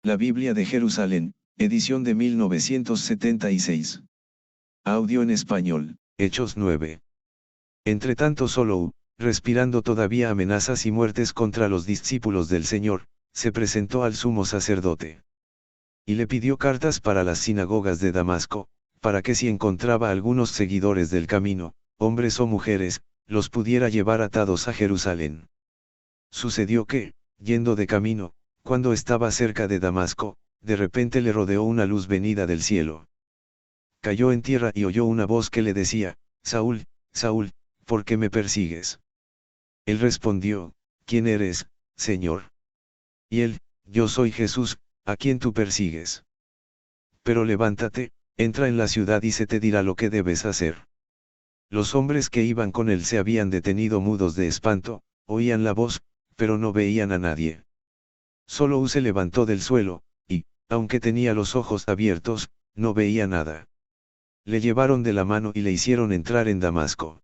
La Biblia de Jerusalén, edición de 1976. Audio en español. Hechos 9. Entretanto Solou, respirando todavía amenazas y muertes contra los discípulos del Señor, se presentó al sumo sacerdote. Y le pidió cartas para las sinagogas de Damasco, para que si encontraba algunos seguidores del camino, hombres o mujeres, los pudiera llevar atados a Jerusalén. Sucedió que, yendo de camino, cuando estaba cerca de Damasco, de repente le rodeó una luz venida del cielo. Cayó en tierra y oyó una voz que le decía: Saúl, Saúl, ¿por qué me persigues? Él respondió: ¿Quién eres, Señor? Y él: Yo soy Jesús, a quien tú persigues. Pero levántate, entra en la ciudad y se te dirá lo que debes hacer. Los hombres que iban con él se habían detenido mudos de espanto, oían la voz, pero no veían a nadie. Solo se levantó del suelo, y, aunque tenía los ojos abiertos, no veía nada. Le llevaron de la mano y le hicieron entrar en Damasco.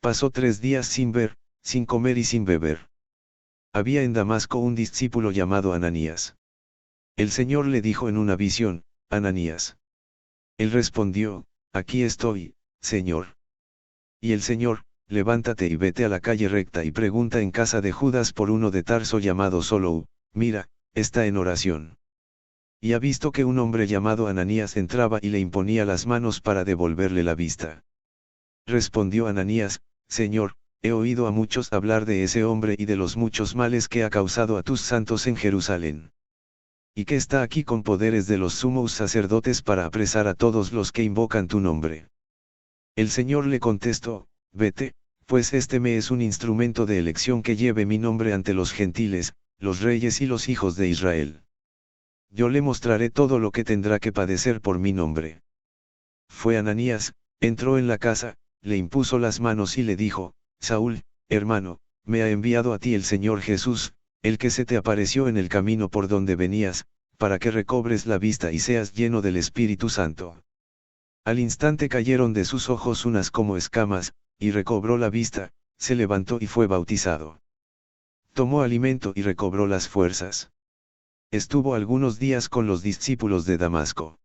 Pasó 3 días sin ver, sin comer y sin beber. Había en Damasco un discípulo llamado Ananías. El Señor le dijo en una visión: Ananías. Él respondió: Aquí estoy, Señor. Y el Señor: Levántate y vete a la calle recta y pregunta en casa de Judas por uno de Tarso llamado Solou, mira, está en oración. Y ha visto que un hombre llamado Ananías entraba y le imponía las manos para devolverle la vista. Respondió Ananías: Señor, he oído a muchos hablar de ese hombre y de los muchos males que ha causado a tus santos en Jerusalén. Y que está aquí con poderes de los sumos sacerdotes para apresar a todos los que invocan tu nombre. El Señor le contestó: Vete, pues este me es un instrumento de elección que lleve mi nombre ante los gentiles, los reyes y los hijos de Israel. Yo le mostraré todo lo que tendrá que padecer por mi nombre. Fue Ananías, entró en la casa, le impuso las manos y le dijo: Saúl, hermano, me ha enviado a ti el Señor Jesús, el que se te apareció en el camino por donde venías, para que recobres la vista y seas lleno del Espíritu Santo. Al instante cayeron de sus ojos unas como escamas, y recobró la vista, se levantó y fue bautizado. Tomó alimento y recobró las fuerzas. Estuvo algunos días con los discípulos de Damasco.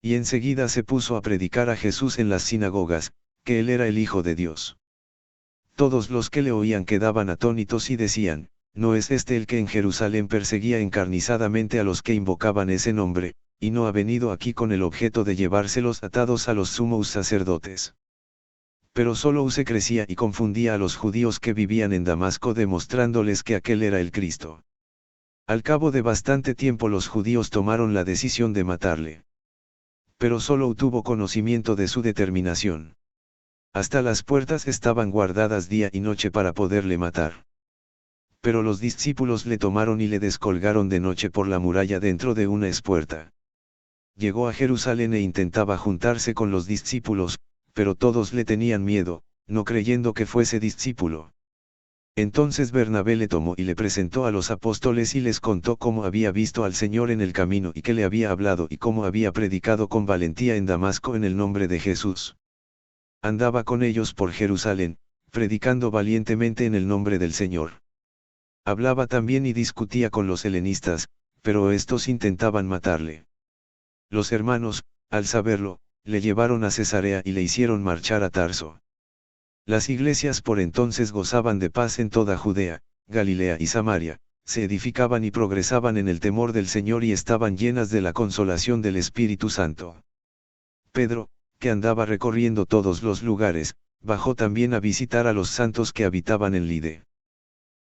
Y enseguida se puso a predicar a Jesús en las sinagogas, que él era el Hijo de Dios. Todos los que le oían quedaban atónitos y decían: ¿No es este el que en Jerusalén perseguía encarnizadamente a los que invocaban ese nombre, y no ha venido aquí con el objeto de llevárselos atados a los sumos sacerdotes? Pero solo se crecía y confundía a los judíos que vivían en Damasco, demostrándoles que aquel era el Cristo. Al cabo de bastante tiempo los judíos tomaron la decisión de matarle. Pero solo tuvo conocimiento de su determinación. Hasta las puertas estaban guardadas día y noche para poderle matar. Pero los discípulos le tomaron y le descolgaron de noche por la muralla dentro de una espuerta. Llegó a Jerusalén e intentaba juntarse con los discípulos, pero todos le tenían miedo, no creyendo que fuese discípulo. Entonces Bernabé le tomó y le presentó a los apóstoles y les contó cómo había visto al Señor en el camino y que le había hablado y cómo había predicado con valentía en Damasco en el nombre de Jesús. Andaba con ellos por Jerusalén, predicando valientemente en el nombre del Señor. Hablaba también y discutía con los helenistas, pero estos intentaban matarle. Los hermanos, al saberlo, le llevaron a Cesarea y le hicieron marchar a Tarso. Las iglesias por entonces gozaban de paz en toda Judea, Galilea y Samaria, se edificaban y progresaban en el temor del Señor y estaban llenas de la consolación del Espíritu Santo. Pedro, que andaba recorriendo todos los lugares, bajó también a visitar a los santos que habitaban en Lide.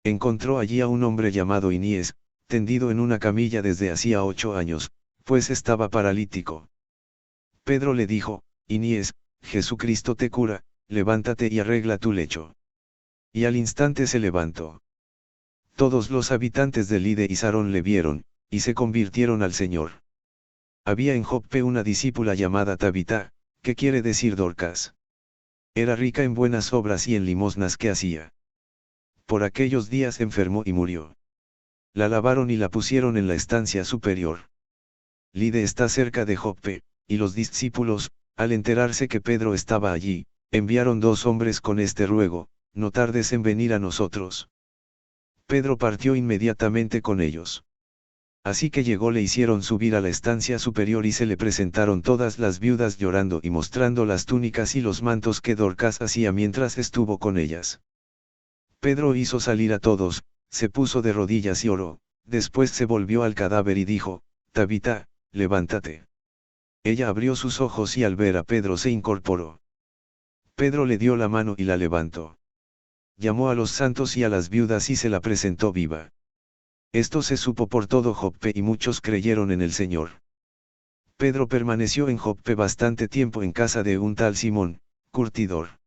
Encontró allí a un hombre llamado Inies, tendido en una camilla desde hacía 8 años, pues estaba paralítico. Pedro le dijo: Inies, Jesucristo te cura, levántate y arregla tu lecho. Y al instante se levantó. Todos los habitantes de Lide y Sarón le vieron, y se convirtieron al Señor. Había en Joppe una discípula llamada Tabita, que quiere decir Dorcas. Era rica en buenas obras y en limosnas que hacía. Por aquellos días enfermó y murió. La lavaron y la pusieron en la estancia superior. Lide está cerca de Joppe, y los discípulos, al enterarse que Pedro estaba allí, enviaron 2 hombres con este ruego: no tardes en venir a nosotros. Pedro partió inmediatamente con ellos. Así que llegó, le hicieron subir a la estancia superior y se le presentaron todas las viudas llorando y mostrando las túnicas y los mantos que Dorcas hacía mientras estuvo con ellas. Pedro hizo salir a todos, se puso de rodillas y oró, después se volvió al cadáver y dijo, Tabita, levántate. Ella abrió sus ojos y al ver a Pedro se incorporó. Pedro le dio la mano y la levantó. Llamó a los santos y a las viudas y se la presentó viva. Esto se supo por todo Joppe y muchos creyeron en el Señor. Pedro permaneció en Joppe bastante tiempo en casa de un tal Simón, curtidor.